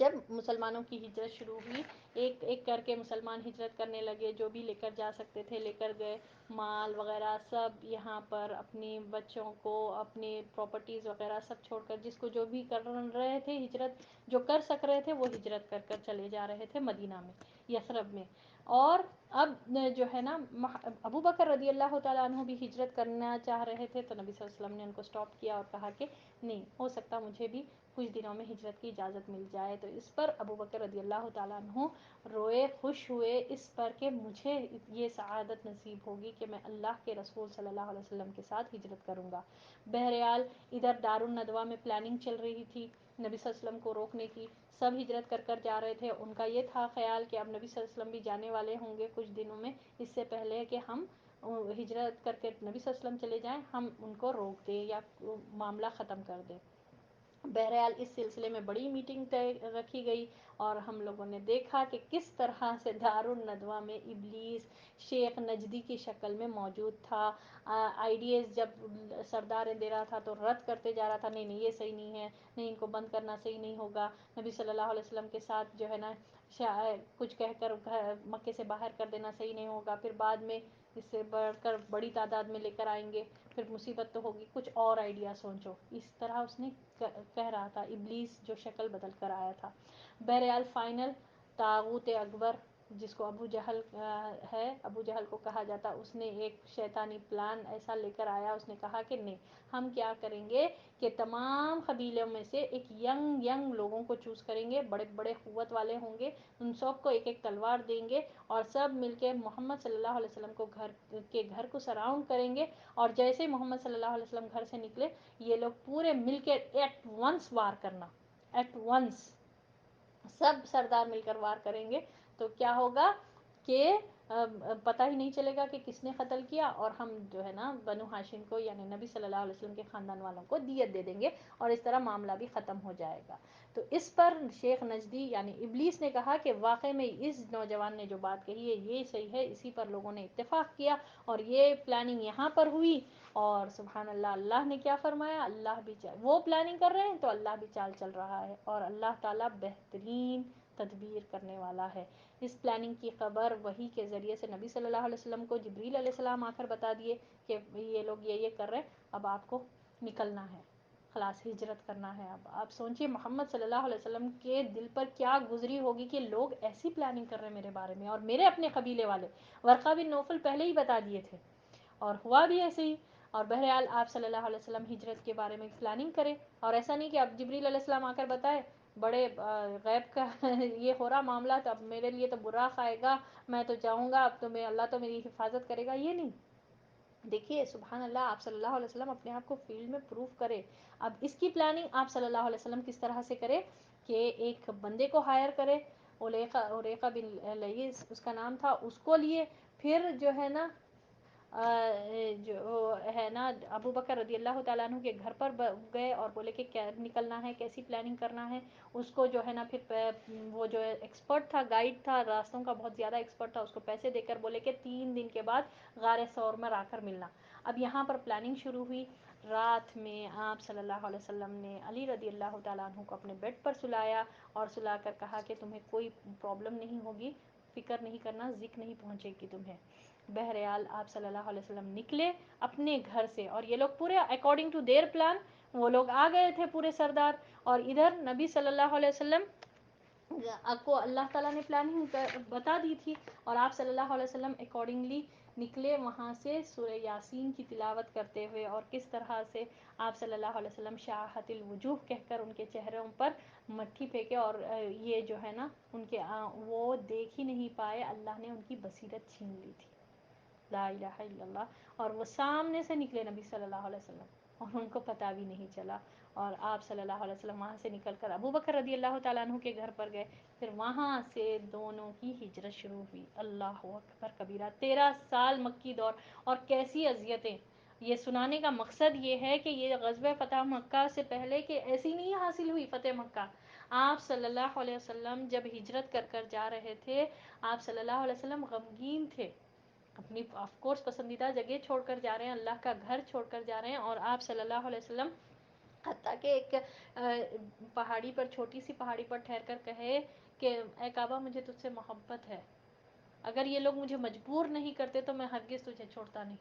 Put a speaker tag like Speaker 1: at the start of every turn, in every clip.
Speaker 1: جب مسلمانوں کی ہجرت شروع ہوئی، ایک ایک کر کے مسلمان ہجرت کرنے لگے، جو بھی لے کر جا سکتے تھے لے کر گئے، مال وغیرہ سب یہاں پر، اپنی بچوں کو، اپنی پراپرٹیز وغیرہ سب چھوڑ کر، جس کو جو بھی کر رہے تھے ہجرت، جو کر سک رہے تھے وہ ہجرت کر کر چلے جا رہے تھے مدینہ میں، یثرب میں. اور اب جو ہے نا ابو بکر رضی اللہ تعالیٰ عنہ بھی ہجرت کرنا چاہ رہے تھے، تو نبی صلی اللہ علیہ وسلم نے ان کو سٹاپ کیا اور کہا کہ نہیں ہو سکتا مجھے بھی کچھ دنوں میں ہجرت کی اجازت مل جائے. تو اس پر ابو بکر رضی اللہ تعالیٰ عنہ روئے، خوش ہوئے اس پر کہ مجھے یہ سعادت نصیب ہوگی کہ میں اللہ کے رسول صلی اللہ علیہ وسلم کے ساتھ ہجرت کروں گا. بہرحال ادھر دار الندوہ میں پلاننگ چل رہی تھی نبی صلی اللہ علیہ وسلم کو روکنے کی، سب ہجرت کر کر جا رہے تھے. ان کا یہ تھا خیال کہ اب نبی صلی اللہ علیہ وسلم بھی جانے والے ہوں گے کچھ دنوں میں، اس سے پہلے کہ ہم ہجرت کر کے نبی صلی اللہ علیہ وسلم چلے جائیں، ہم ان کو روک دیں یا معاملہ ختم کر دیں. بہرحال اس سلسلے میں بڑی میٹنگ رکھی گئی، اور ہم لوگوں نے دیکھا کہ کس طرح سے دار الندوہ میں ابلیس شیخ نجدی کی شکل میں موجود تھا. آئیڈیاز جب سردار دے رہا تھا تو رد کرتے جا رہا تھا، نہیں یہ صحیح نہیں ہے، نہیں ان کو بند کرنا صحیح نہیں ہوگا، نبی صلی اللہ علیہ وسلم کے ساتھ جو ہے نا کچھ کہہ کر مکے سے باہر کر دینا صحیح نہیں ہوگا، پھر بعد میں اس سے بڑھ کر بڑی تعداد میں لے کر آئیں گے، پھر مصیبت تو ہوگی، کچھ اور آئیڈیا سوچو، اس طرح اس نے کہہ رہا تھا ابلیس جو شکل بدل کر آیا تھا. بہرحال فائنل طاغوت اکبر جس کو ابو جہل ہے، ابو جہل کو کہا جاتا، اس نے ایک شیطانی پلان ایسا لے کر آیا. اس نے کہا کہ نہیں ہم کیا کریں گے کہ تمام قبیلوں میں سے ایک ینگ لوگوں کو چوز کریں گے، بڑے بڑے قوت والے ہوں گے، ان سب کو ایک ایک تلوار دیں گے اور سب مل کے محمد صلی اللہ علیہ وسلم کو گھر کو سراؤنڈ کریں گے. اور جیسے محمد صلی اللہ علیہ وسلم گھر سے نکلے یہ لوگ پورے مل کے ایٹ ونس وار کرنا، ایٹ ونس سب سردار مل کر وار کریں گے. تو کیا ہوگا کہ پتہ ہی نہیں چلے گا کہ کس نے قتل کیا، اور ہم جو ہے نا بنو ہاشم کو یعنی نبی صلی اللہ علیہ وسلم کے خاندان والوں کو دیت دے دیں گے، اور اس طرح معاملہ بھی ختم ہو جائے گا. تو اس پر شیخ نجدی یعنی ابلیس نے کہا کہ واقعی میں اس نوجوان نے جو بات کہی ہے یہ صحیح ہے، اسی پر لوگوں نے اتفاق کیا اور یہ پلاننگ یہاں پر ہوئی. اور سبحان اللہ، اللہ نے کیا فرمایا، اللہ بھی وہ پلاننگ کر رہے ہیں تو اللہ بھی چال چل رہا ہے، اور اللہ تعالیٰ بہترین تدبیر کرنے والا ہے. اس پلاننگ کی خبر وحی کے ذریعے سے نبی صلی اللہ علیہ وسلم کو جبریل علیہ السلام آ کر بتا دیے کہ یہ لوگ یہ کر رہے ہیں، اب آپ کو نکلنا ہے، خلاص ہجرت کرنا ہے. اب آپ سوچئے محمد صلی اللہ علیہ وسلم کے دل پر کیا گزری ہوگی کہ لوگ ایسی پلاننگ کر رہے ہیں میرے بارے میں، اور میرے اپنے قبیلے والے. ورقہ بن نوفل پہلے ہی بتا دیے تھے اور ہوا بھی ایسے ہی. اور بہرحال آپ صلی اللہ علیہ وسلم ہجرت کے بارے میں پلاننگ کریں، اور ایسا نہیں کہ اب جبریل علیہ السلام آ کر بتائے بڑے غیب کا یہ ہو رہا معاملہ، تو اب میرے لیے تو برا آئے گا، میں تو جاؤں گا، اب تو اللہ تو میری حفاظت کرے گا. یہ نہیں، دیکھیے سبحان اللہ، آپ صلی اللہ علیہ وسلم اپنے آپ کو فیلڈ میں پروف کرے. اب اس کی پلاننگ آپ صلی اللہ علیہ وسلم کس طرح سے کرے کہ ایک بندے کو ہائر کرے، اولیقہ بن لیس اس کا نام تھا، اس کو لیے، پھر جو ہے نا جو ہے نا ابو بکر رضی اللہ تعالیٰ عنہ کے گھر پر گئے اور بولے کہ کیا نکلنا ہے، کیسی پلاننگ کرنا ہے. اس کو جو ہے نا پھر وہ جو ایکسپرٹ تھا، گائیڈ تھا، راستوں کا بہت زیادہ ایکسپرٹ تھا، اس کو پیسے دے کر بولے کہ 3 دن کے بعد غار ثور میں آ کر ملنا. اب یہاں پر پلاننگ شروع ہوئی. رات میں آپ صلی اللہ علیہ وسلم نے علی رضی اللہ تعالیٰ عنہ کو اپنے بیڈ پر سلایا اور سلا کر کہا کہ تمہیں کوئی پرابلم نہیں ہوگی، فکر نہیں کرنا، ذک نہیں پہنچے گی تمہیں. بہرحال آپ صلی اللہ علیہ وسلم نکلے اپنے گھر سے، اور یہ لوگ پورے اکارڈنگ ٹو دیئر پلان وہ لوگ آ گئے تھے پورے سردار. اور ادھر نبی صلی اللہ علیہ وسلم آپ کو اللہ تعالیٰ نے پلاننگ بتا دی تھی، اور آپ صلی اللہ علیہ وسلم اکارڈنگلی نکلے وہاں سے سورہ یاسین کی تلاوت کرتے ہوئے. اور کس طرح سے آپ صلی اللہ علیہ وسلم شاہت الوجوہ کہہ کر ان کے چہروں پر مٹھی پھینکے، اور یہ جو ہے نا ان کے وہ دیکھ ہی نہیں پائے، اللہ نے ان کی بصیرت چھین لی تھی. لا الہ الا اللہ. اور وہ سامنے سے نکلے نبی صلی اللہ علیہ وسلم اور ان کو پتہ بھی نہیں چلا. اور آپ صلی اللہ علیہ وسلم وہاں سے نکل کر ابو بکر رضی اللہ تعالیٰ عنہ کے گھر پر گئے، پھر وہاں سے دونوں کی ہجرت شروع ہوئی. اللہ اکبر کبیرہ، 13 سال مکی دور، اور کیسی اذیتیں. یہ سنانے کا مقصد یہ ہے کہ یہ غزوہ فتح مکہ سے پہلے کہ ایسی نہیں حاصل ہوئی فتح مکہ. آپ صلی اللہ علیہ وسلم جب ہجرت کر کر جا رہے تھے، آپ صلی اللہ علیہ وسلم غمگین تھے، اپنی آف کورس پسندیدہ جگہ چھوڑ کر جا رہے ہیں، اللہ کا گھر چھوڑ کر جا رہے ہیں، اور آپ صلی اللہ علیہ وسلم حتیٰ کہ ایک پہاڑی پر، چھوٹی سی پہاڑی پر ٹھہر کر کہے کہ اے کعبہ مجھے تجھ سے محبت ہے، اگر یہ لوگ مجھے مجبور نہیں کرتے تو میں ہرگز تجھے چھوڑتا نہیں.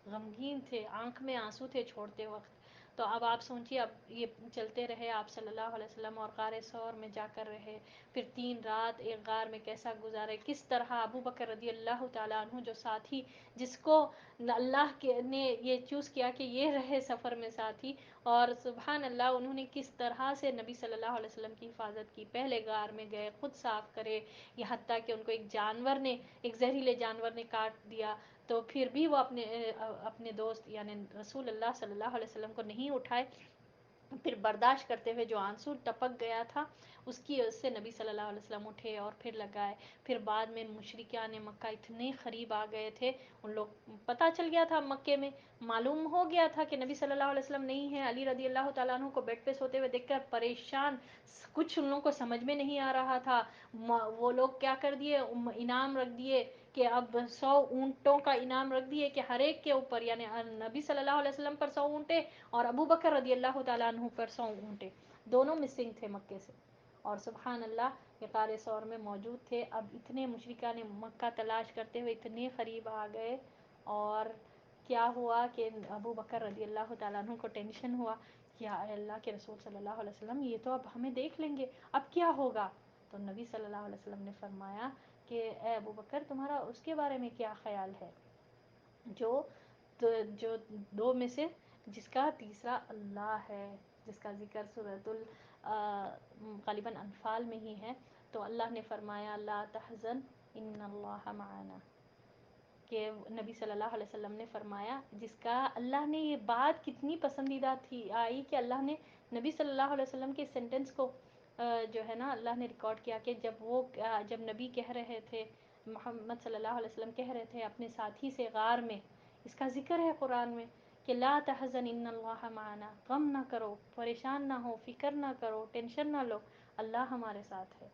Speaker 1: غمگین تھے، آنکھ میں آنسو تھے چھوڑتے وقت. تو اب آپ سوچیے، اب یہ چلتے رہے آپ صلی اللہ علیہ وسلم، اور غار ثور میں جا کر رہے، پھر 3 رات ایک غار میں کیسا گزارے، کس طرح ابو بکر رضی اللہ تعالیٰ عنہ جو ساتھی، جس کو اللہ نے یہ چوز کیا کہ یہ رہے سفر میں ساتھی، اور سبحان اللہ انہوں نے کس طرح سے نبی صلی اللہ علیہ وسلم کی حفاظت کی. پہلے غار میں گئے، خود صاف کرے، یہ حتیٰ کہ ان کو ایک جانور نے، ایک زہریلے جانور نے کاٹ دیا، تو پھر بھی وہ اپنے دوست یعنی رسول اللہ صلی اللہ علیہ وسلم کو نہیں اٹھائے. پھر برداشت کرتے ہوئے جو آنسو ٹپک گیا تھا اس کی وجہ سے نبی صلی اللہ علیہ وسلم اٹھے اور پھر لگائے. پھر بعد میں مشرکان مکہ اتنے قریب آ گئے تھے، ان لوگ پتہ چل گیا تھا، مکے میں معلوم ہو گیا تھا کہ نبی صلی اللہ علیہ وسلم نہیں ہے. علی رضی اللہ تعالیٰ عنہ کو بیڈ پہ سوتے ہوئے دیکھ کر پریشان، کچھ ان لوگوں کو سمجھ میں نہیں آ رہا تھا. وہ لوگ کیا کر دیے، انعام رکھ دیے کہ اب 100 اونٹوں کا انعام رکھ دیے کہ ہر ایک کے اوپر، یعنی نبی صلی اللہ علیہ وسلم پر 100 اونٹے اور ابو بکر رضی اللہ تعالیٰ عنہ پر 100 اونٹے، دونوں مسنگ تھے مکے سے. اور سبحان اللہ یہ غار ثور میں موجود تھے. اب اتنے مشرکان مکہ تلاش کرتے ہوئے اتنے قریب آ گئے، اور کیا ہوا کہ ابو بکر رضی اللہ تعالیٰ عنہ کو ٹینشن ہوا کہ اے اللہ کے رسول صلی اللہ علیہ وسلم یہ تو اب ہمیں دیکھ لیں گے، اب کیا ہوگا. تو نبی صلی اللہ علیہ وسلم نے فرمایا کہ اے ابو بکر تمہارا اس کے بارے میں کیا خیال ہے جو جو 2 میں سے جس کا تیسرا اللہ ہے، جس کا ذکر سورۃ غالباً انفال میں ہی ہے. تو اللہ نے فرمایا لا تحزن ان اللہ معنا، کہ نبی صلی اللہ علیہ وسلم نے فرمایا، جس کا اللہ نے یہ بات کتنی پسندیدہ تھی آئی کہ اللہ نے نبی صلی اللہ علیہ وسلم کے سینٹنس کو جو ہے نا اللہ نے ریکارڈ کیا کہ جب نبی کہہ رہے تھے، محمد صلی اللہ علیہ وسلم کہہ رہے تھے اپنے ساتھی سے غار میں، اس کا ذکر ہے قرآن میں کہ لا تحزن ان اللہ معنا، غم نہ کرو، پریشان نہ ہو، فکر نہ کرو، ٹینشن نہ لو، اللہ ہمارے ساتھ ہے.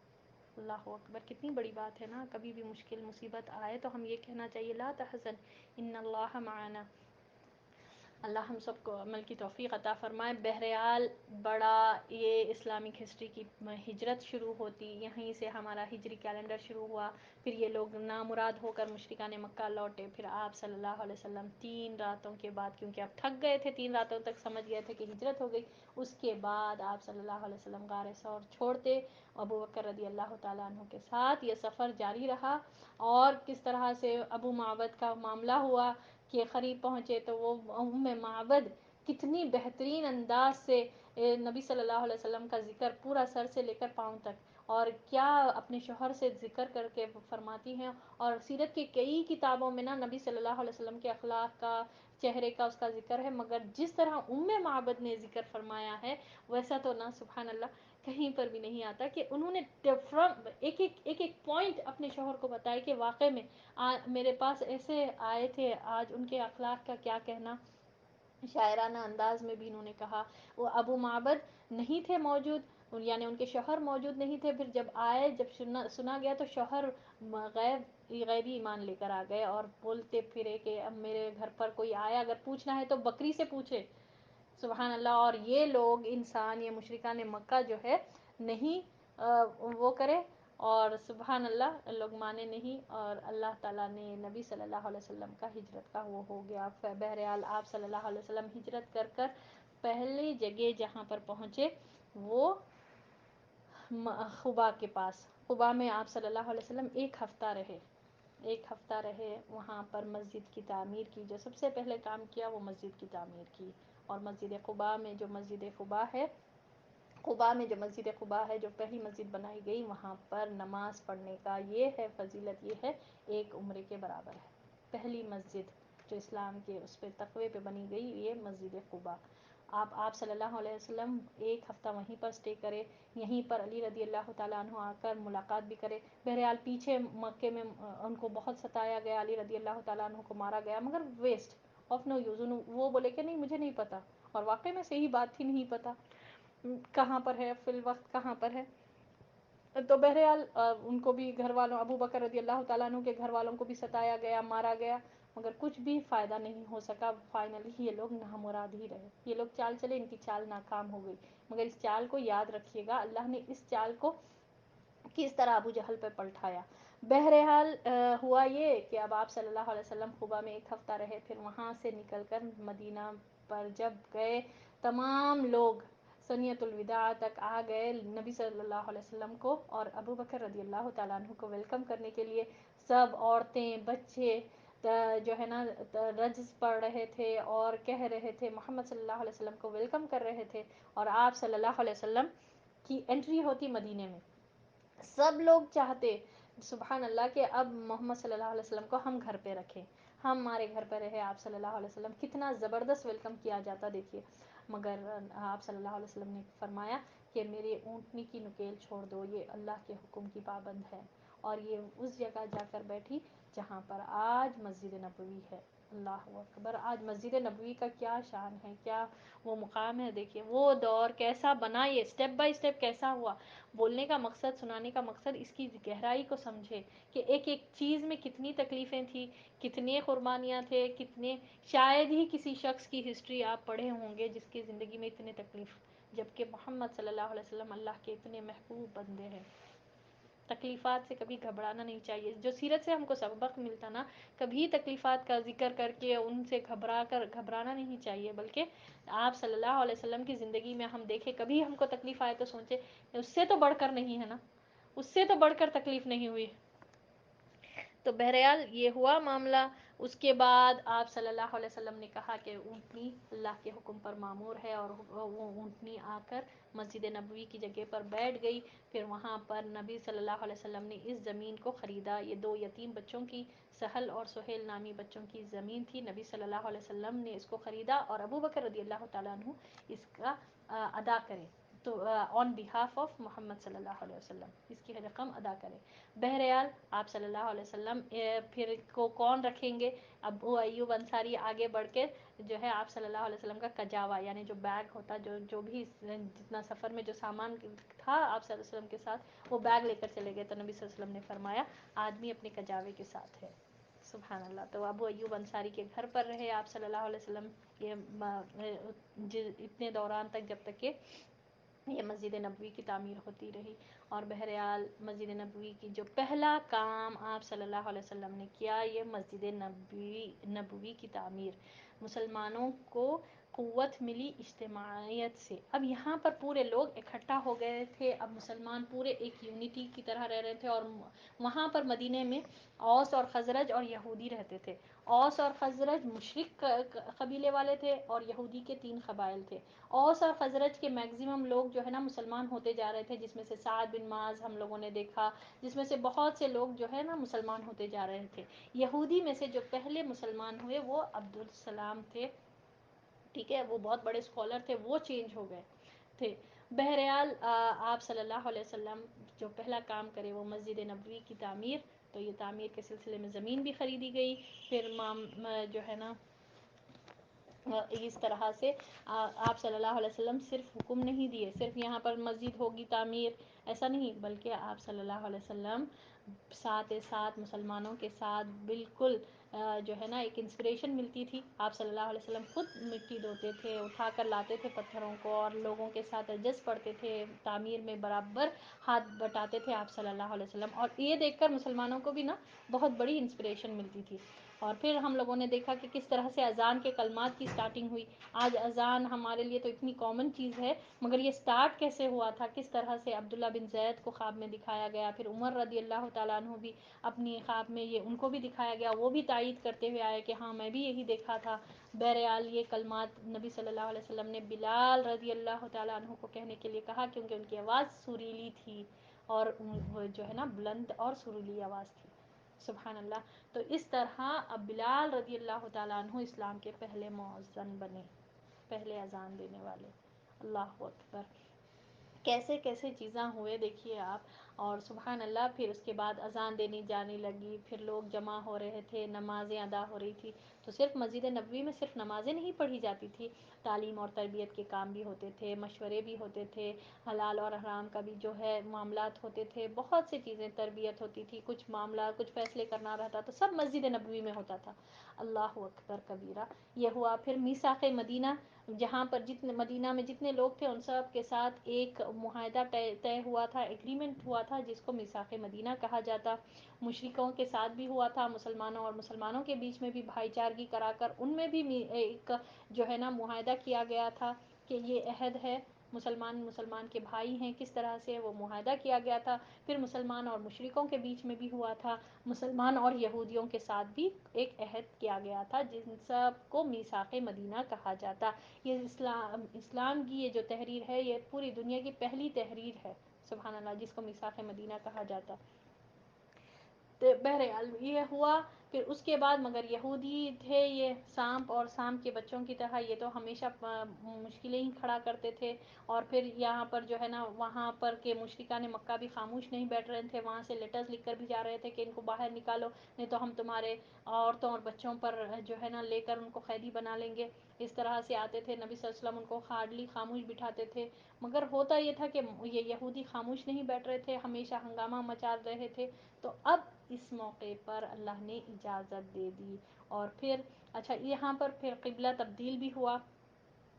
Speaker 1: اللہ اکبر، کتنی بڑی بات ہے نا. کبھی بھی مشکل مصیبت آئے تو ہم یہ کہنا چاہیے لا تحزن ان اللہ معنا. اللہ ہم سب کو عمل کی توفیق عطا فرمائے. بہرحال بڑا یہ اسلامک ہسٹری کی ہجرت شروع ہوتی، یہیں سے ہمارا ہجری کیلنڈر شروع ہوا. پھر یہ لوگ نامراد ہو کر مشرکان مکہ لوٹے. پھر آپ صلی اللہ علیہ وسلم 3 راتوں کے بعد، کیونکہ اب تھک گئے تھے 3 راتوں تک، سمجھ گئے تھے کہ ہجرت ہو گئی، اس کے بعد آپ صلی اللہ علیہ وسلم غار ثور چھوڑتے ابو بکر رضی اللہ تعالیٰ عنہ کے ساتھ. یہ سفر جاری رہا، اور کس طرح سے ابو معبد کا معاملہ ہوا کہ قریب پہنچے تو وہ معبد کتنی بہترین انداز سے نبی صلی اللہ علیہ وسلم کا ذکر پورا سر سے لے کر پاؤں تک، اور کیا اپنے شوہر سے ذکر کر کے فرماتی ہیں. اور سیرت کی کئی کتابوں میں نا نبی صلی اللہ علیہ وسلم کے اخلاق کا، چہرے کا، اس کا ذکر ہے، مگر جس طرح معبد نے ذکر فرمایا ہے ویسا تو نا سبحان اللہ کہیں پر بھی نہیں آتا، کہ انہوں نے ایک پوائنٹ اپنے شوہر کو بتایا کہ واقعے میں میرے پاس ایسے آئے تھے، آج ان کے اخلاق کا کیا کہنا. شاعرانہ انداز میں بھی انہوں نے کہا. وہ ابو معبد نہیں تھے موجود، یعنی ان کے شوہر موجود نہیں تھے. پھر جب آئے، جب سنا گیا تو شوہر غیبی ایمان لے کر آ گئے، اور بولتے پھرے کہ اب میرے گھر پر کوئی آیا اگر پوچھنا ہے تو بکری سے پوچھے. سبحان اللہ. اور یہ لوگ انسان، یہ مشرکان مکہ جو ہے نہیں وہ کرے، اور سبحان اللہ لوگ مانے نہیں، اور اللہ تعالیٰ نے نبی صلی اللہ علیہ وسلم کا ہجرت کا وہ ہو گیا. بہرحال آپ صلی اللہ علیہ وسلم ہجرت کر کر پہلی جگہ جہاں پر پہنچے وہ قباء کے پاس. قباء میں آپ صلی اللہ علیہ وسلم 1 ہفتہ رہے وہاں پر. مسجد کی تعمیر کی، جو سب سے پہلے کام کیا وہ مسجد کی تعمیر کی. اور مسجد قباء میں جو مسجد قباء ہے جو پہلی مسجد بنائی گئی، وہاں پر نماز پڑھنے کا یہ ہے فضیلت، یہ ہے 1 عمرے کے برابر ہے. پہلی مسجد جو اسلام کے اس پہ تقوی پہ بنی گئی یہ مسجد قباء. آپ صلی اللہ علیہ وسلم 1 ہفتہ وہیں پر اسٹے کرے، یہیں پر علی رضی اللہ تعالیٰ عنہ آ کر ملاقات بھی کرے. بہرحال پیچھے مکے میں ان کو بہت ستایا گیا، علی رضی اللہ تعالیٰ عنہ کو مارا گیا، مگر ویسٹ آف نو یوز. وہ بولے کہ نہیں مجھے نہیں پتا، اور واقعی میں صحیح بات تھی، نہیں پتا کہاں پر ہے فی الوقت، کہاں پر ہے. تو بہرحال ان کو بھی گھر والوں، ابو بکر رضی اللہ تعالیٰ عنہ کے گھر والوں کو بھی ستایا گیا، مارا گیا. مگر کچھ بھی فائدہ نہیں ہو سکا. فائنلی یہ لوگ نامراد ہی رہے. یہ لوگ چال چلے، ان کی چال ناکام ہو گئی. مگر اس چال کو یاد رکھیے گا، اللہ نے اس چال کو کس طرح ابو جہل پہ پلٹایا. بہرحال ہوا یہ کہ اب آپ صلی اللہ علیہ وسلم قباء میں 1 ہفتہ رہے. پھر وہاں سے نکل کر مدینہ پر جب گئے، تمام لوگ سنیت الوداع تک آ گئے نبی صلی اللہ علیہ وسلم کو اور ابو بکر رضی اللہ تعالیٰ عنہ کو ویلکم کرنے کے لیے. سب عورتیں، بچے جو ہے نا رجز پڑھ رہے تھے اور کہہ رہے تھے، محمد صلی اللہ علیہ وسلم کو ویلکم کر رہے تھے. اور آپ صلی اللہ علیہ وسلم کی انٹری ہوتی مدینے میں. سب لوگ چاہتے سبحان اللہ کہ اب محمد صلی اللہ علیہ وسلم کو ہم گھر پہ رکھیں، ہمارے گھر پہ رہے آپ صلی اللہ علیہ وسلم. کتنا زبردست ویلکم کیا جاتا دیکھیے. مگر آپ صلی اللہ علیہ وسلم نے فرمایا کہ میری اونٹنی کی نکیل چھوڑ دو، یہ اللہ کے حکم کی پابند ہے. اور یہ اس جگہ جا کر بیٹھی جہاں پر آج مسجد نبوی ہے. اللہ اکبر. آج مسجد نبوی کا کیا شان ہے، کیا وہ مقام ہے. دیکھیے وہ دور کیسا بنا، یہ اسٹیپ بائی اسٹیپ کیسا ہوا. بولنے کا مقصد، سنانے کا مقصد اس کی گہرائی کو سمجھے کہ ایک ایک چیز میں کتنی تکلیفیں تھیں، کتنے قربانیاں تھے، کتنے شاید ہی کسی شخص کی ہسٹری آپ پڑھے ہوں گے جس کی زندگی میں اتنے تکلیف، جبکہ محمد صلی اللہ علیہ وسلم اللہ کے اتنے محبوب بندے ہیں. تکلیفات سے کبھی گھبرانا نہیں چاہیے. جو سیرت سے ہم کو سبق ملتا نا، کبھی تکلیفات کا ذکر کر کے ان سے گھبرانا نہیں چاہیے، بلکہ آپ صلی اللہ علیہ وسلم کی زندگی میں ہم دیکھیں کبھی ہم کو تکلیف آئے تو سوچے اس سے تو بڑھ کر نہیں ہے نا، اس سے تو بڑھ کر تکلیف نہیں ہوئی. تو بہرحال یہ ہوا معاملہ. اس کے بعد آپ صلی اللہ علیہ وسلم نے کہا کہ اونٹنی اللہ کے حکم پر مامور ہے، اور وہ اونٹنی آ کر مسجد نبوی کی جگہ پر بیٹھ گئی. پھر وہاں پر نبی صلی اللہ علیہ وسلم نے اس زمین کو خریدا. یہ 2 یتیم بچوں کی، سہل اور سہیل نامی بچوں کی زمین تھی. نبی صلی اللہ علیہ وسلم نے اس کو خریدا اور ابو بکر رضی اللہ تعالیٰ عنہ اس کا ادا کرے تو آن بیہاف آف محمد صلی اللہ علیہ وسلم اس کی رقم ادا کرے. بہرحال آپ صلی اللہ علیہ وسلم پھر کو کون رکھیں گے. ابو ایوب انصاری آگے بڑھ کے جو ہے آپ صلی اللہ علیہ وسلم کا کجاوا، یعنی جو بیگ ہوتا، جو بھی جتنا سفر میں جو سامان تھا آپ صلی اللہ علیہ وسلم کے ساتھ، وہ بیگ لے کر چلے گئے. تو نبی صلی اللہ علیہ وسلم نے فرمایا آدمی اپنے کجاوے کے ساتھ ہے. سبحان اللہ. تو ابو ایوب انصاری کے گھر پر رہے آپ صلی اللہ علیہ وسلم اتنے دوران تک جب تک کہ یہ مسجد نبوی کی تعمیر ہوتی رہی. اور بہرحال مسجد نبوی کی جو پہلا کام آپ صلی اللہ علیہ وسلم نے کیا، یہ مسجد نبوی کی تعمیر. مسلمانوں کو قوت ملی اجتماعیت سے. اب یہاں پر پورے لوگ اکٹھا ہو گئے تھے. اب مسلمان پورے ایک یونٹی کی طرح رہ رہے تھے. اور وہاں پر مدینے میں اوس اور خزرج اور یہودی رہتے تھے. اوس اور خزرج مشرک قبیلے والے تھے اور یہودی کے 3 قبائل تھے. اوس اور خزرج کے میکزیمم لوگ جو ہے نا مسلمان ہوتے جا رہے تھے، جس میں سے سعد بن معاذ ہم لوگوں نے دیکھا، جس میں سے بہت سے لوگ جو ہے نا مسلمان ہوتے جا رہے تھے. یہودی میں سے جو پہلے مسلمان ہوئے وہ عبدالسلام تھے. ٹھیک ہے، وہ بہت بڑے اسکالر تھے، وہ چینج ہو گئے تھے. بہرحال آپ صلی اللہ علیہ وسلم جو پہلا کام کرے وہ مسجد نبوی کی تعمیر. تو یہ تعمیر کے سلسلے میں زمین بھی خریدی گئی. پھر جو ہے نا اس طرح سے آپ صلی اللہ علیہ وسلم صرف حکم نہیں دیے صرف یہاں پر مسجد ہوگی تعمیر، ایسا نہیں، بلکہ آپ صلی اللہ علیہ وسلم ساتھ مسلمانوں کے ساتھ بالکل جو ہے نا ایک انسپریشن ملتی تھی. آپ صلی اللہ علیہ وسلم خود مٹی دھوتے تھے، اٹھا کر لاتے تھے پتھروں کو، اور لوگوں کے ساتھ ایڈجسٹ پڑھتے تھے. تعمیر میں برابر ہاتھ بٹاتے تھے آپ صلی اللہ علیہ وسلم. اور یہ دیکھ کر مسلمانوں کو بھی نا بہت بڑی انسپریشن ملتی تھی. اور پھر ہم لوگوں نے دیکھا کہ کس طرح سے اذان کے کلمات کی سٹارٹنگ ہوئی. آج اذان ہمارے لیے تو اتنی کامن چیز ہے، مگر یہ سٹارٹ کیسے ہوا تھا، کس طرح سے عبداللہ بن زید کو خواب میں دکھایا گیا. پھر عمر رضی اللہ تعالیٰ عنہ بھی اپنی خواب میں ان کو بھی دکھایا گیا، وہ بھی تائید کرتے ہوئے آئے کہ ہاں میں بھی یہی دیکھا تھا. بہرحال یہ کلمات نبی صلی اللہ علیہ وسلم نے بلال رضی اللہ تعالیٰ عنہ کو کہنے کے لیے کہا، کیونکہ ان کی آواز سریلی تھی اور وہ جو ہے نا بلند اور سریلی آواز تھی. سبحان اللہ. تو اس طرح اب بلال رضی اللہ تعالیٰ عنہ اسلام کے پہلے مؤذن بنے، پہلے اذان دینے والے. اللہ اکبر. کیسے کیسے چیزاں ہوئے دیکھیے آپ. اور سبحان اللہ، پھر اس کے بعد اذان دینی جانے لگی، پھر لوگ جمع ہو رہے تھے، نمازیں ادا ہو رہی تھی. تو صرف مسجد نبوی میں صرف نمازیں نہیں پڑھی جاتی تھی، تعلیم اور تربیت کے کام بھی ہوتے تھے، مشورے بھی ہوتے تھے، حلال اور حرام کا بھی جو ہے معاملات ہوتے تھے، بہت سی چیزیں تربیت ہوتی تھی، کچھ معاملہ کچھ فیصلے کرنا رہتا تو سب مسجد نبوی میں ہوتا تھا. اللہ اکبر کبیرہ. یہ ہوا. پھر میثاق مدینہ، جہاں پر جتنے مدینہ میں جتنے لوگ تھے ان سب کے ساتھ ایک معاہدہ طے ہوا تھا، ایگریمنٹ ہوا تھا، جس کو میثاق مدینہ کہا جاتا. مشرکوں کے ساتھ بھی ہوا تھا، مسلمانوں اور مسلمانوں کے بیچ میں بھی بھائی چارگی کرا کر ان میں بھی ایک جو ہے نا معاہدہ کیا گیا تھا کہ یہ عہد ہے، مسلمان کے بھائی ہیں، کس طرح سے وہ معاہدہ کیا گیا تھا. پھر مسلمان اور مشرکوں کے بیچ میں بھی ہوا تھا، مسلمان اور یہودیوں کے ساتھ بھی ایک عہد کیا گیا تھا، جن سب کو میثاق مدینہ کہا جاتا. یہ اسلام کی یہ جو تحریر ہے یہ پوری دنیا کی پہلی تحریر ہے، سبحان اللہ، جس کو میثاق مدینہ کہا جاتا. بہرحال یہ ہوا. پھر اس کے بعد مگر یہودی تھے یہ سانپ اور سانپ کے بچوں کی طرح، یہ تو ہمیشہ مشکلیں ہی کھڑا کرتے تھے. اور پھر یہاں پر جو ہے نا وہاں پر کے مشرکان مکہ بھی خاموش نہیں بیٹھ رہے تھے، وہاں سے لیٹرز لکھ کر بھی جا رہے تھے کہ ان کو باہر نکالو، نہیں تو ہم تمہارے عورتوں اور بچوں پر جو ہے نا لے کر ان کو قیدی بنا لیں گے. اس طرح سے آتے تھے، نبی صلی اللہ علیہ وسلم ان کو ہارڈلی خاموش بٹھاتے تھے. مگر ہوتا یہ تھا کہ یہ یہودی خاموش نہیں بیٹھ رہے تھے، ہمیشہ ہنگامہ مچا رہے تھے. تو اب اس موقع پر اللہ نے اجازت دے دی. اور پھر اچھا یہاں پر پھر قبلہ تبدیل بھی ہوا.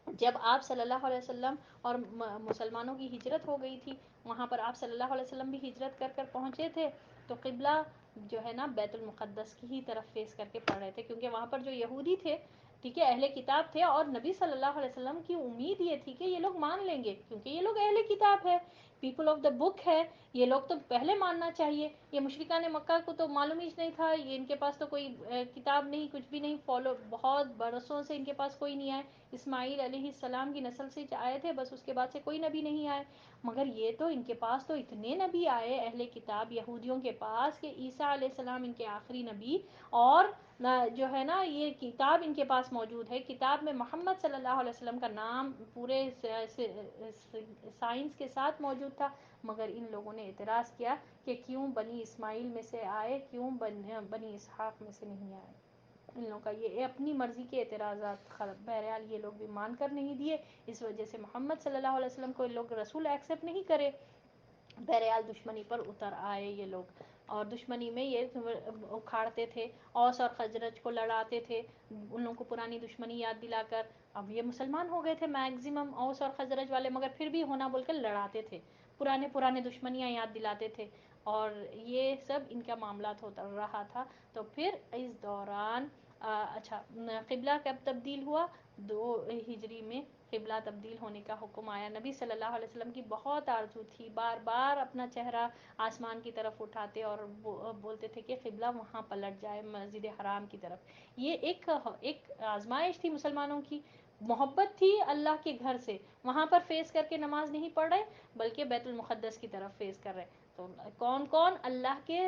Speaker 1: جب آپ صلی اللہ علیہ وسلم اور مسلمانوں کی ہجرت ہو گئی تھی، وہاں پر آپ صلی اللہ علیہ وسلم بھی ہجرت کر کر پہنچے تھے، تو قبلہ جو ہے نا بیت المقدس کی ہی طرف فیس کر کے پڑھ رہے تھے، کیونکہ وہاں پر جو یہودی تھے، ٹھیک ہے، اہل کتاب تھے، اور نبی صلی اللہ علیہ وسلم کی امید یہ تھی کہ یہ لوگ مان لیں گے، کیونکہ یہ لوگ اہل کتاب ہے، پیپل آف دا بک ہے، یہ لوگ تو پہلے ماننا چاہیے. یہ مشرکان مکہ کو تو معلوم ہی نہیں تھا، یہ ان کے پاس تو کوئی کتاب نہیں، کچھ بھی نہیں، فالو بہت برسوں سے ان کے پاس کوئی نہیں آئے. اسماعیل علیہ السلام کی نسل سے آئے تھے بس، اس کے بعد سے کوئی نبی نہیں آئے. مگر یہ تو ان کے پاس تو اتنے نبی آئے اہل کتاب یہودیوں کے پاس کہ عیسیٰ علیہ السلام ان کے آخری نبی، اور جو ہے نا یہ کتاب ان کے پاس موجود ہے، کتاب میں محمد صلی اللہ علیہ وسلم کا نام پورے سائنس کے ساتھ موجود تھا. مگر ان لوگوں نے اعتراض کیا کہ کیوں بنی اسماعیل میں سے آئے، کیوں بنی اسحاق میں سے نہیں آئے. ان لوگوں کا یہ اپنی مرضی کے اعتراضات. بہرحال یہ لوگ بھی مان کر نہیں دیے، اس وجہ سے محمد صلی اللہ علیہ وسلم کو لوگ رسول ایکسیپٹ نہیں کرے. بہرحال دشمنی پر اتر آئے یہ لوگ، اور دشمنی میں یہ اکھاڑتے تھے، اوس اور خزرج کو لڑاتے تھے، ان لوگوں کو پرانی دشمنی یاد دلا کر. اب یہ مسلمان ہو گئے تھے میکزیمم اوس اور خزرج والے، مگر پھر بھی ہونا بول کر لڑاتے تھے، پرانے دشمنیاں یاد دلاتے تھے، اور یہ سب ان کا معاملات ہوتا رہا تھا. تو پھر اس دوران اچھا قبلہ کب تبدیل ہوا؟ 2 ہجری میں قبلہ تبدیل ہونے کا حکم آیا. نبی صلی اللہ علیہ وسلم کی بہت آرزو تھی، بار بار اپنا چہرہ آسمان کی طرف اٹھاتے اور بولتے تھے کہ قبلہ وہاں پلٹ جائے، مسجد حرام کی طرف. یہ ایک آزمائش تھی مسلمانوں کی، محبت تھی اللہ کے گھر سے، وہاں پر فیس کر کے نماز نہیں پڑھ رہے بلکہ بیت المقدس کی طرف فیس کر رہے. تو کون کون اللہ کے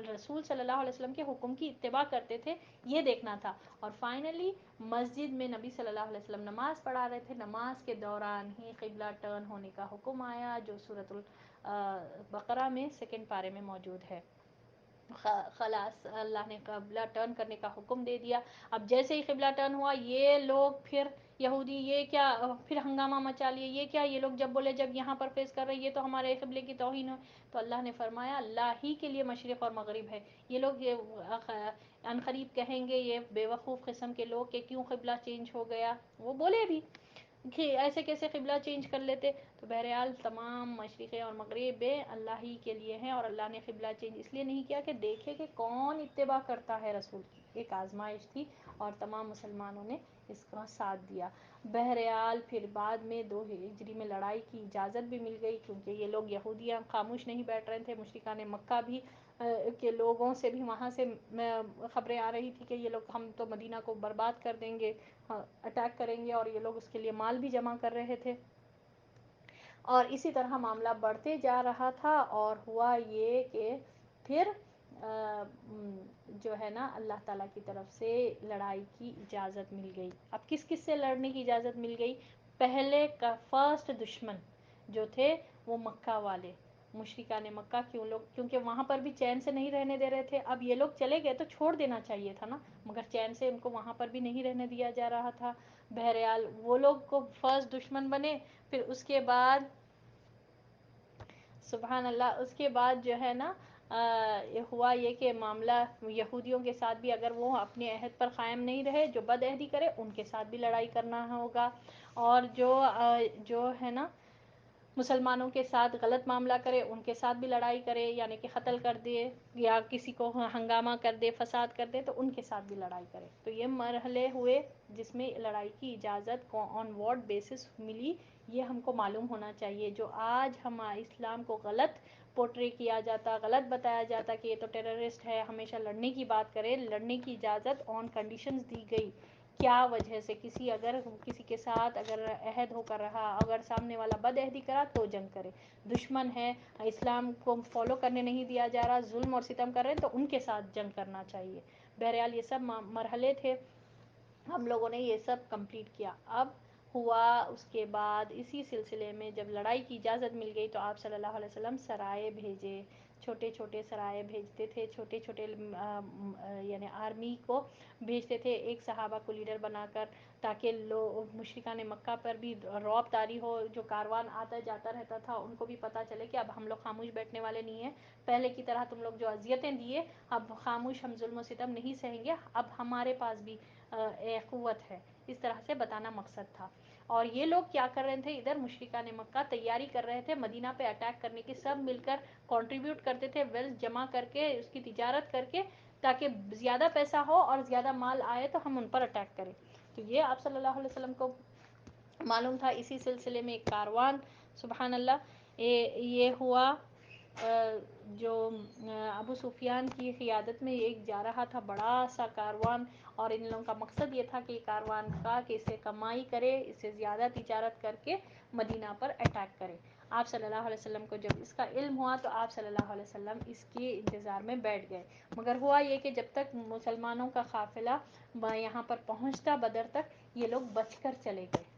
Speaker 1: رسول صلی اللہ علیہ وسلم کے حکم کی اتباع کرتے تھے یہ دیکھنا تھا. اور فائنلی مسجد میں نبی صلی اللہ علیہ وسلم نماز پڑھا رہے تھے، نماز کے دوران ہی قبلہ ٹرن ہونے کا حکم آیا، جو سورۃ البقرہ میں 2 پارے میں موجود ہے. خلاص اللہ نے قبلہ ٹرن کرنے کا حکم دے دیا. اب جیسے ہی قبلہ ٹرن ہوا، یہ لوگ پھر یہودی یہ کیا پھر ہنگامہ مچا لیے، یہ کیا، یہ لوگ جب بولے جب یہاں پر فیس کر رہے یہ تو ہمارے قبلے کی توہین ہے. تو اللہ نے فرمایا اللہ ہی کے لیے مشرق اور مغرب ہے. یہ لوگ عنقریب کہیں گے یہ بے وقوف قسم کے لوگ کہ کیوں قبلہ چینج ہو گیا، وہ بولے بھی کہ ایسے کیسے قبلہ چینج کر لیتے. تو بہرحال تمام مشرق اور مغرب اللہ ہی کے لیے ہیں، اور اللہ نے قبلہ چینج اس لیے نہیں کیا کہ دیکھے کہ کون اتباع کرتا ہے رسول کی. ایک آزمائش تھی اور تمام مسلمانوں نے اس کا ساتھ دیا. بہرحال پھر بعد میں 2 ہجری میں لڑائی کی اجازت بھی مل گئی، کیونکہ یہ لوگ یہودیاں خاموش نہیں بیٹھ رہے تھے. مشرکان مکہ بھی کے لوگوں سے بھی وہاں سے خبریں آ رہی تھی کہ یہ لوگ ہم تو مدینہ کو برباد کر دیں گے، اٹیک کریں گے، اور یہ لوگ اس کے لیے مال بھی جمع کر رہے تھے. اور اسی طرح معاملہ بڑھتے جا رہا تھا، اور ہوا یہ کہ پھر جو ہے نا اللہ تعالیٰ کی طرف سے لڑائی کی اجازت مل گئی. اب کس کس سے لڑنے کی اجازت مل گئی؟ پہلے کا فرسٹ دشمن جو تھے وہ مکہ والے مشرکان مکہ کیونکہ وہاں پر بھی چین سے نہیں رہنے دے رہے تھے. اب یہ لوگ چلے گئے تو چھوڑ دینا چاہیے تھا نا, مگر چین سے ان کو وہاں پر بھی نہیں رہنے دیا جا رہا تھا. بہرحال وہ لوگ کو فرسٹ دشمن بنے. پھر اس کے بعد سبحان اللہ, اس کے بعد جو ہے نا ہوا یہ کہ معاملہ یہودیوں کے ساتھ بھی اگر وہ اپنے عہد پر قائم نہیں رہے, جو بد عہدی کرے ان کے ساتھ بھی لڑائی کرنا ہوگا, اور جو ہے نا مسلمانوں کے ساتھ غلط معاملہ کرے ان کے ساتھ بھی لڑائی کرے, یعنی کہ قتل کر دے یا کسی کو ہنگامہ کر دے, فساد کر دے, تو ان کے ساتھ بھی لڑائی کرے. تو یہ مرحلے ہوئے جس میں لڑائی کی اجازت آن واٹ بیسس ملی, یہ ہم کو معلوم ہونا چاہیے. جو آج ہم اسلام کو غلط پورٹری کیا جاتا, غلط بتایا جاتا کہ یہ تو ٹیررسٹ ہے, ہمیشہ لڑنے کی بات کرے, لڑنے کی اجازت آن کنڈیشنز دی گئی. کیا وجہ سے کسی کے ساتھ اگر عہد ہو کر رہا, اگر سامنے والا بد عہدی کرا تو جنگ کرے. دشمن ہے, اسلام کو فالو کرنے نہیں دیا جا رہا, ظلم اور ستم کر رہے ہیں, تو ان کے ساتھ جنگ کرنا چاہیے. بہرحال یہ سب مرحلے تھے, ہم لوگوں نے یہ سب کمپلیٹ کیا. اب ہوا اس کے بعد اسی سلسلے میں جب لڑائی کی اجازت مل گئی تو آپ صلی اللہ علیہ وسلم سرائے بھیجے, چھوٹے چھوٹے سرائے بھیجتے تھے, چھوٹے چھوٹے یعنی آرمی کو بھیجتے تھے ایک صحابہ کو لیڈر بنا کر, تاکہ مشرکان مکہ پر بھی رعب طاری ہو. جو کاروان آتا جاتا رہتا تھا ان کو بھی پتہ چلے کہ اب ہم لوگ خاموش بیٹھنے والے نہیں ہیں, پہلے کی طرح تم لوگ جو اذیتیں دیے اب خاموش ہم ظلم و ستم نہیں سہیں گے, اب ہمارے پاس بھی قوت ہے. اس طرح سے بتانا مقصد تھا. اور یہ لوگ کیا کر رہے تھے, ادھر مشرکان مکہ تیاری کر رہے تھے مدینہ پہ اٹیک کرنے کی, سب مل کر کنٹریبیوٹ کرتے تھے, ویلتھ جمع کر کے, اس کی تجارت کر کے, تاکہ زیادہ پیسہ ہو اور زیادہ مال آئے تو ہم ان پر اٹیک کریں. تو یہ آپ صلی اللہ علیہ وسلم کو معلوم تھا. اسی سلسلے میں ایک کاروان, سبحان اللہ, یہ ہوا جو ابو سفیان کی قیادت میں ایک جا رہا تھا بڑا سا کاروان, اور ان لوگوں کا مقصد یہ تھا کہ کاروان کا کہ اسے کمائی کرے, اس سے زیادہ تجارت کر کے مدینہ پر اٹیک کرے. آپ صلی اللہ علیہ وسلم کو جب اس کا علم ہوا تو آپ صلی اللہ علیہ وسلم اس کے انتظار میں بیٹھ گئے. مگر ہوا یہ کہ جب تک مسلمانوں کا قافلہ یہاں پر پہنچتا بدر تک, یہ لوگ بچ کر چلے گئے.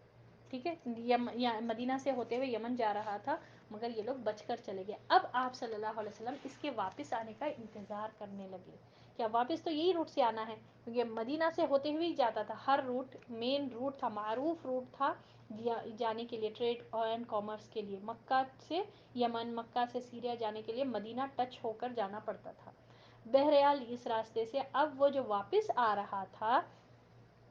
Speaker 1: ٹھیک ہے, مدینہ سے ہوتے ہوئے یمن جا رہا تھا, مگر یہ لوگ بچ کر چلے گئے. اب آپ صلی اللہ علیہ وسلم اس کے واپس آنے کا انتظار کرنے لگے. کیا واپس تو یہی روٹ سے آنا ہے, کیونکہ مدینہ سے ہوتے ہوئے ہی جاتا تھا, ہر روٹ مین روٹ تھا, معروف روٹ تھا جانے کے لیے, ٹریڈ اینڈ کامرس کے لیے. مکہ سے یمن, مکہ سے سیریا جانے کے لیے مدینہ ٹچ ہو کر جانا پڑتا تھا. بہرحال اس راستے سے اب وہ جو واپس آ رہا تھا,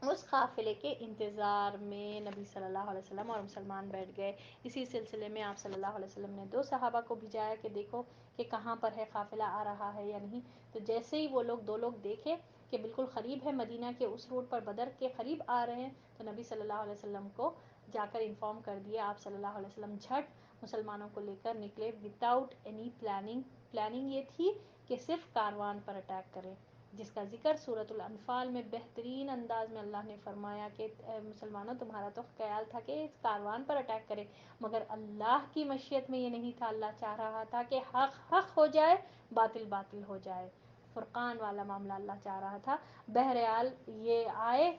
Speaker 1: اس قافلے کے انتظار میں نبی صلی اللہ علیہ وسلم اور مسلمان بیٹھ گئے. اسی سلسلے میں آپ صلی اللہ علیہ وسلم نے 2 صحابہ کو بھیجایا کہ دیکھو کہ کہاں پر ہے, قافلہ آ رہا ہے یا نہیں. تو جیسے ہی وہ 2 لوگ دیکھے کہ بالکل قریب ہے, مدینہ کے اس روٹ پر بدر کے قریب آ رہے ہیں, تو نبی صلی اللہ علیہ وسلم کو جا کر انفارم کر دیا. آپ صلی اللہ علیہ وسلم جھٹ مسلمانوں کو لے کر نکلے وداؤٹ اینی پلاننگ. پلاننگ یہ تھی کہ صرف کاروان پر اٹیک کریں, جس کا ذکر سورۃ الانفال میں بہترین انداز میں اللہ نے فرمایا کہ مسلمانوں تمہارا تو خیال تھا کہ اس کاروان پر اٹیک کرے, مگر اللہ کی مشیت میں یہ نہیں تھا. اللہ چاہ رہا تھا کہ حق حق ہو جائے, باطل باطل ہو جائے. فرقان والا معاملہ اللہ چاہ رہا تھا. بہرحال یہ آئے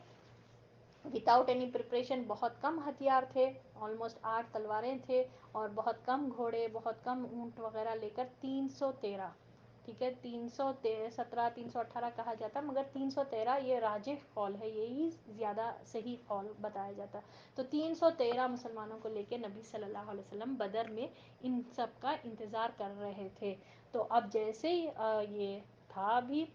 Speaker 1: وداؤٹ اینی پریپریشن. بہت کم ہتھیار تھے, آلموسٹ 8 تلواریں تھے, اور بہت کم گھوڑے, بہت کم اونٹ وغیرہ لے کر 313. ٹھیک ہے, 317 318 کہا جاتا, مگر 313 یہ راجح قول ہے, یہی زیادہ صحیح قول بتایا جاتا. تو 313 مسلمانوں کو لے کے نبی صلی اللہ علیہ وسلم بدر میں ان سب کا انتظار کر رہے تھے. تو اب جیسے ہی یہ تھا, بھی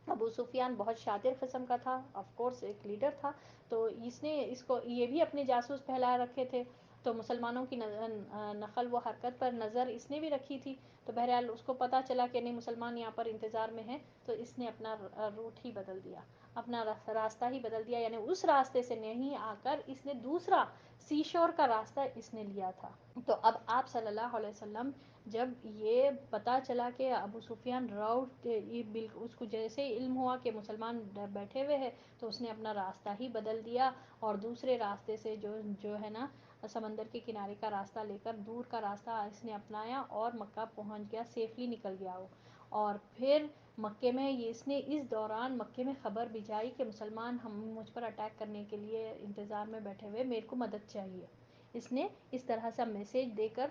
Speaker 1: ابو سفیان بہت شاطر قسم کا تھا, آف کورس ایک لیڈر تھا, تو اس نے اس کو یہ بھی اپنے جاسوس پھیلا رکھے تھے, تو مسلمانوں کی نقل و حرکت پر نظر اس نے بھی رکھی تھی. تو بہرحال اس کو پتہ چلا کہ نہیں مسلمان یہاں پر انتظار میں ہیں, تو اس نے اپنا روٹ ہی بدل دیا, اپنا راستہ ہی بدل دیا, یعنی اس راستے سے نہیں آ کر اس نے دوسرا سی شور کا راستہ اس نے لیا تھا. تو اب آپ صلی اللہ علیہ وسلم جب یہ پتہ چلا کہ ابو سفیان راؤٹ, اس کو جیسے علم ہوا کہ مسلمان بیٹھے ہوئے ہیں, تو اس نے اپنا راستہ ہی بدل دیا, اور دوسرے راستے سے جو ہے نا سمندر کے کنارے کا راستہ لے کر دور کا راستہ اس نے اپنایا, اور مکہ پہنچ گیا, سیفلی نکل گیا وہ. اور پھر مکے میں اس نے اس دوران مکے میں خبر بھیجائی کہ مسلمان مجھ پر اٹیک کرنے کے لیے انتظار میں بیٹھے ہوئے, میرے کو مدد چاہیے. اس نے اس طرح سا میسیج دے کر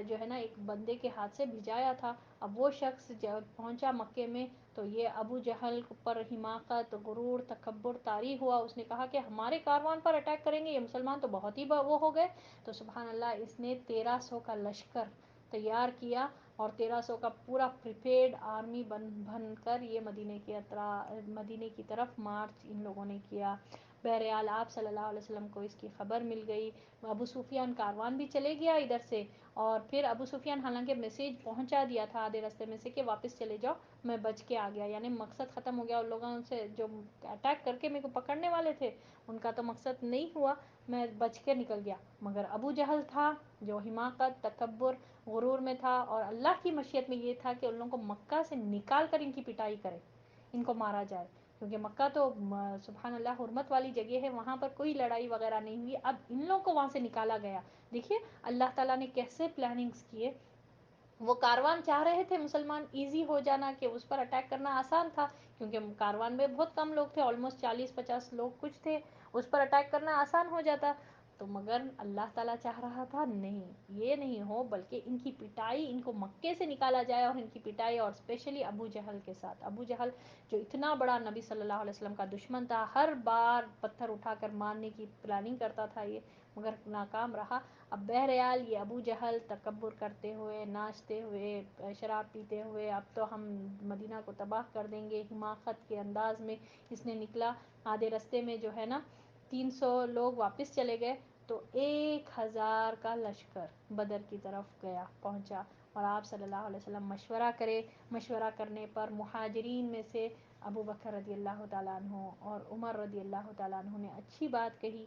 Speaker 1: جو ہے نا ایک بندے کے ہاتھ سے بھجایا تھا. اب وہ شخص جب پہنچا مکے میں تو یہ ابو جہل پر حماقت غرور تکبر طاری ہوا. اس نے کہا کہ ہمارے کاروان پر اٹیک کریں گے, یہ مسلمان تو بہت ہی وہ ہو گئے. تو سبحان اللہ اس نے 1300 کا لشکر تیار کیا اور 1300 کا پورا پریپیئرڈ آرمی بن کر یہ مدینے کی طرف مارچ ان لوگوں نے کیا. بہرحال آپ صلی اللہ علیہ وسلم کو اس کی خبر مل گئی. ابو سفیان کاروان بھی چلے گیا ادھر سے, اور پھر ابو سفیان حالانکہ میسیج پہنچا دیا تھا آدھے راستے میں سے کہ واپس چلے جاؤ, میں بچ کے آ گیا, یعنی مقصد ختم ہو گیا. ان لوگوں سے جو اٹیک کر کے میرے کو پکڑنے والے تھے ان کا تو مقصد نہیں ہوا, میں بچ کے نکل گیا. مگر ابو جہل تھا جو حماقت تکبر غرور میں تھا, اور اللہ کی مشیت میں یہ تھا کہ ان لوگوں کو مکہ سے نکال کر ان کی پٹائی کرے, ان کو مارا جائے, کیونکہ مکہ تو سبحان اللہ حرمت والی جگہ ہے, وہاں پر کوئی لڑائی وغیرہ نہیں ہوئی. اب ان لوگوں کو وہاں سے نکالا گیا. دیکھیے اللہ تعالیٰ نے کیسے پلاننگز کیے. وہ کاروان چاہ رہے تھے مسلمان ایزی ہو جانا, کہ اس پر اٹیک کرنا آسان تھا, کیونکہ کاروان میں بہت کم لوگ تھے, آلموسٹ 40-50 لوگ کچھ تھے, اس پر اٹیک کرنا آسان ہو جاتا. تو مگر اللہ تعالیٰ چاہ رہا تھا نہیں, یہ نہیں ہو, بلکہ ان کی پٹائی, ان کو مکے سے نکالا جائے, اور ان کی پٹائی, اور اسپیشلی ابو جہل کے ساتھ. ابو جہل جو اتنا بڑا نبی صلی اللہ علیہ وسلم کا دشمن تھا, ہر بار پتھر اٹھا کر مارنے کی پلاننگ کرتا تھا یہ, مگر ناکام رہا. اب بہرحال یہ ابو جہل تکبر کرتے ہوئے, ناچتے ہوئے, شراب پیتے ہوئے, اب تو ہم مدینہ کو تباہ کر دیں گے, حماقت کے انداز میں اس نے نکلا. آدھے رستے میں جو ہے نا 300 لوگ واپس چلے گئے, تو 1000 کا لشکر بدر کی طرف گیا پہنچا. اور آپ صلی اللہ علیہ وسلم مشورہ کرنے پر مہاجرین میں سے ابو بکر رضی اللہ تعالیٰ عنہ اور عمر رضی اللہ تعالیٰ عنہ نے اچھی بات کہی,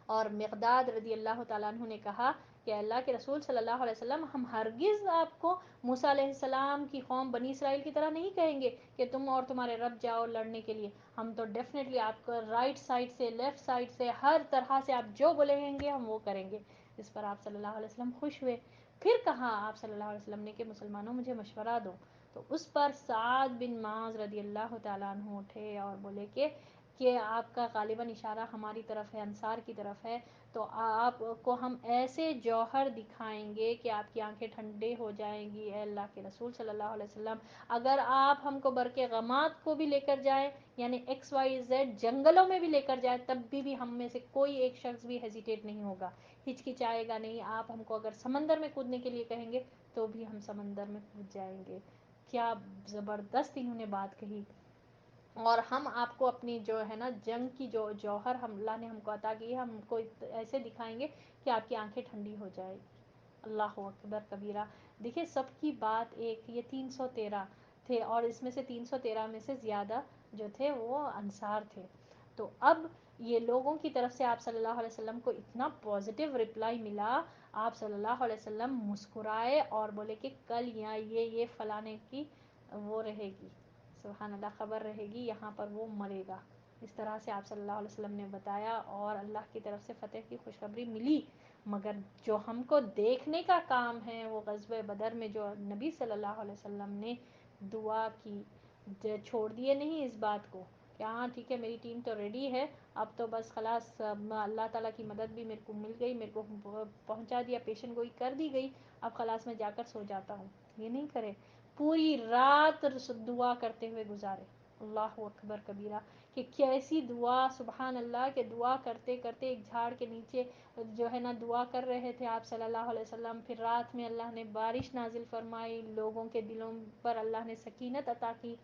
Speaker 1: اور مقداد رضی اللہ تعالیٰ عنہ نے کہا کہ اللہ کے رسول صلی اللہ علیہ وسلم, ہم ہرگز آپ کو موسیٰ علیہ السلام کی قوم بنی اسرائیل کی طرح نہیں کہیں گے کہ تم اور تمہارے رب جاؤ لڑنے کے لیے. ہم تو ڈیفینیٹلی آپ کو رائٹ سائڈ سے, لیفٹ سائڈ سے, ہر طرح سے آپ جو بولیں گے ہم وہ کریں گے. اس پر آپ صلی اللہ علیہ وسلم خوش ہوئے. پھر کہا آپ صلی اللہ علیہ وسلم نے کہ مسلمانوں مجھے مشورہ دو. تو اس پر سعد بن معاذ رضی اللہ تعالیٰ عنہ اٹھے اور بولے کہ آپ کا غالباً اشارہ ہماری طرف ہے, انصار کی طرف ہے, تو آپ کو ہم ایسے جوہر دکھائیں گے کہ آپ کی آنکھیں ٹھنڈے ہو جائیں گی. اے اللہ کے رسول صلی اللہ علیہ وسلم, اگر آپ ہم کو برق غمات کو بھی لے کر جائیں, یعنی XYZ جنگلوں میں بھی لے کر جائیں, تب بھی ہم میں سے کوئی ایک شخص بھی ہیزیٹیٹ نہیں ہوگا, ہچکچائے گا نہیں. آپ ہم کو اگر سمندر میں کودنے کے لیے کہیں گے تو بھی ہم سمندر میں کود جائیں گے. کیا زبردست انہوں نے بات کہی. اور ہم آپ کو اپنی جو ہے نا جنگ کی جو جوہر اللہ نے ہم کو عطا کی ہے, ہم کو ایسے دکھائیں گے کہ آپ کی آنکھیں ٹھنڈی ہو جائے گی. اللہ اکبر کبیرہ. دیکھیے سب کی بات ایک, یہ 313 تھے, اور اس میں سے 313 میں سے زیادہ جو تھے وہ انصار تھے. تو اب یہ لوگوں کی طرف سے آپ صلی اللہ علیہ وسلم کو اتنا پازیٹیو رپلائی ملا, آپ صلی اللہ علیہ وسلم مسکرائے اور بولے کہ کل یہاں یہ فلانے کی وہ رہے گی, سبحان اللہ, خبر رہے گی, یہاں پر وہ مرے گا. اس طرح سے آپ صلی اللہ علیہ وسلم نے بتایا, اور اللہ کی طرف سے فتح کی خوشخبری ملی. مگر جو ہم کو دیکھنے کا کام ہے وہ غزوہ بدر میں جو نبی صلی اللہ علیہ وسلم نے دعا کی, چھوڑ دیے نہیں اس بات کو کہ ہاں ٹھیک ہے میری ٹیم تو ریڈی ہے, اب تو بس خلاص اللہ تعالیٰ کی مدد بھی میرے کو مل گئی, میرے کو پہنچا دیا, پیشن گوئی کر دی گئی, اب خلاص میں جا کر سو جاتا ہوں. یہ نہیں کرے, پوری رات دعا کرتے ہوئے گزارے. اللہ اکبر کبیرہ. کہ کیسی دعا, سبحان اللہ, کہ دعا کرتے کرتے ایک جھاڑ کے نیچے جو ہے نا دعا کر رہے تھے آپ صلی اللہ علیہ وسلم. پھر رات میں اللہ نے بارش نازل فرمائی, لوگوں کے دلوں پر اللہ نے سکینت عطا کی,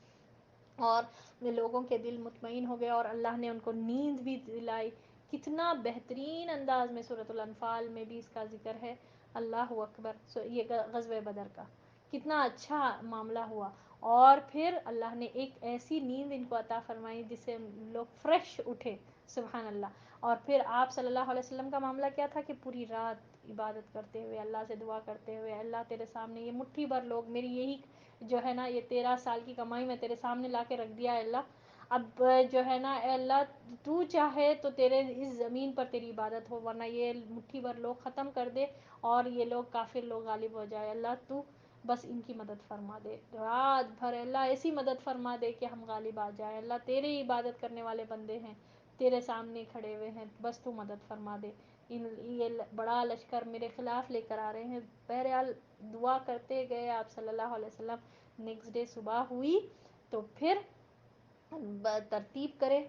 Speaker 1: اور لوگوں کے دل مطمئن ہو گئے, اور اللہ نے ان کو نیند بھی دلائی. کتنا بہترین انداز میں سورۃ الانفال میں بھی اس کا ذکر ہے. اللہ اکبر. یہ غزوہ بدر کا کتنا اچھا معاملہ ہوا. اور پھر اللہ نے ایک ایسی نیند ان کو عطا فرمائی جس سے لوگ فریش اٹھے, سبحان اللہ. اور پھر آپ صلی اللہ علیہ وسلم کا معاملہ کیا تھا کہ پوری رات عبادت کرتے ہوئے, اللہ سے دعا کرتے ہوئے, اللہ تیرے سامنے یہ مٹھی بھر لوگ, میری یہی جو ہے نا یہ 13 سال کی کمائی میں تیرے سامنے لا کے رکھ دیا ہے اللہ. اب جو ہے نا اے اللہ تو چاہے تو تیرے اس زمین پر تیری عبادت ہو, ورنہ یہ مٹھی بھر لوگ ختم کر دے اور یہ لوگ کافر لوگ غالب ہو جائے. اللہ تو بس ان کی مدد فرما دے, رات بھر اللہ ایسی مدد فرما دے کہ ہم غالب آ جائیں. اللہ تیرے عبادت کرنے والے بندے ہیں, تیرے سامنے کھڑے ہوئے ہیں, بس تو مدد فرما دے. یہ بڑا لشکر میرے خلاف لے کر آ رہے ہیں. بہرحال دعا کرتے گئے آپ صلی اللہ علیہ وسلم. نیکسٹ ڈے صبح ہوئی تو پھر ترتیب کرے،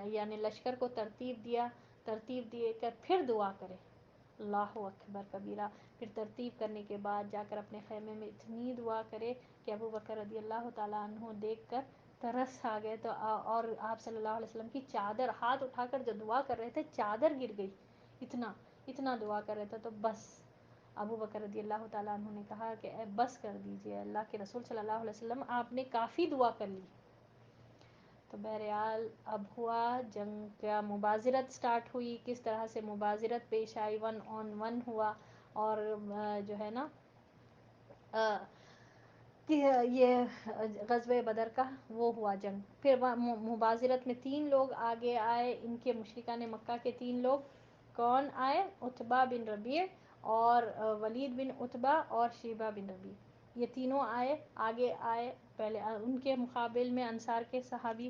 Speaker 1: یعنی لشکر کو ترتیب دیا، ترتیب دیے کر پھر دعا کرے. اللہ اکبر کبیرہ. پھر ترتیب کرنے کے بعد جا کر اپنے خیمے میں اتنی دعا کرے کہ ابو بکر رضی اللہ تعالیٰ عنہ دیکھ کر ترس آ گئے. تو اور آپ صلی اللہ علیہ وسلم کی چادر ہاتھ اٹھا کر جو دعا کر رہے تھے چادر گر گئی، اتنا دعا کر رہے تھے. تو بس ابو بکر رضی اللہ تعالیٰ عنہ نے کہا کہ اے بس کر دیجئے اللہ کے رسول صلی اللہ علیہ وسلم، آپ نے کافی دعا کر لی. تو بہرحال اب ہوا جنگ کا مبازرت سٹارٹ ہوئی. کس طرح سے مبازرت پیش آئی، 1 on 1 ہوا. اور جو ہے نا کہ یہ غزوہ بدر کا وہ ہوا جنگ. پھر مبازرت میں 3 لوگ آگے آئے، ان کے مشرکان مکہ کے 3 لوگ. کون آئے؟ عتبہ بن ربیع اور ولید بن عتبہ اور شیبہ بن ربیع. یہ تینوں آگے آئے. پہلے ان کے مقابل میں انصار کے صحابی.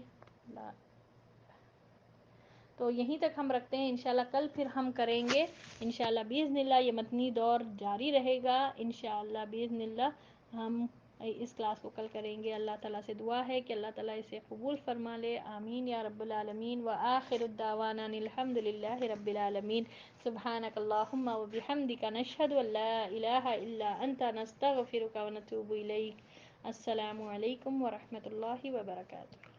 Speaker 1: تو یہیں تک ہم رکھتے ہیں. انشاءاللہ کل پھر ہم کریں گے انشاءاللہ باذن اللہ. یہ متنی دور جاری رہے گا انشاءاللہ باذن اللہ. ہم اس کلاس کو کل کریں گے. اللہ تعالیٰ سے دعا ہے کہ اللہ تعالیٰ اسے قبول فرما لے. آمین یا رب العالمین. وآخر الدعوانا الحمد للہ رب العالمین. سبحانک اللہم وبحمدک نشہد ان لا الہ الا انت نستغفرک ونتوب الیک. السلام علیکم ورحمۃ اللہ وبرکاتہ.